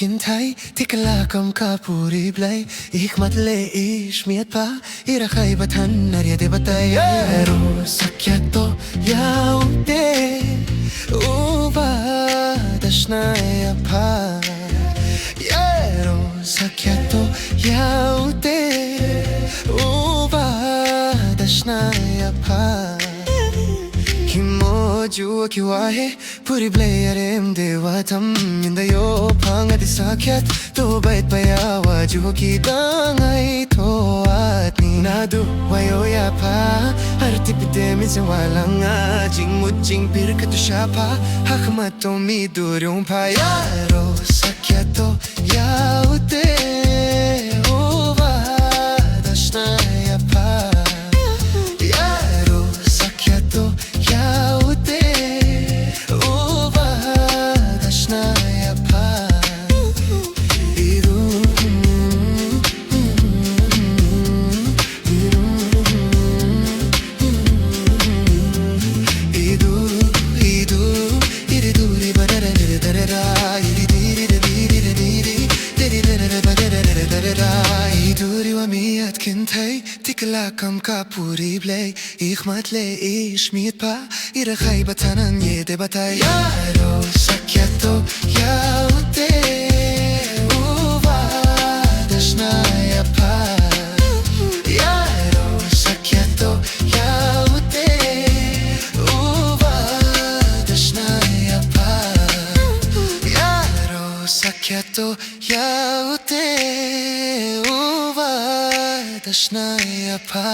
Kintai tikla kam kapuri blai ik matle ish miat pa ira khai batan naria de batay ero sakyato yaute uba dashna ya pa ero sakyato yaute uba dashna ya pa Jua ki wahe puri blayarem dewa tam inda yo panga di sakyat to bait payawa jua ki dangai to atni nadu wayo ya pa arti pite min se walanga jing mujing pir katu shapa hakmat to mi duryong pa yaro sakyato yaute uva dashna ya pa yaro sakyato yaute tikla kam kapuri blay ich matle ish miat pa ira khai batanan ye de batay yaro sakyato yaute uva dashna ya pa yaro sakyato yaute uva dashna ya pa yaro sakyato yaute uva dashna ya pa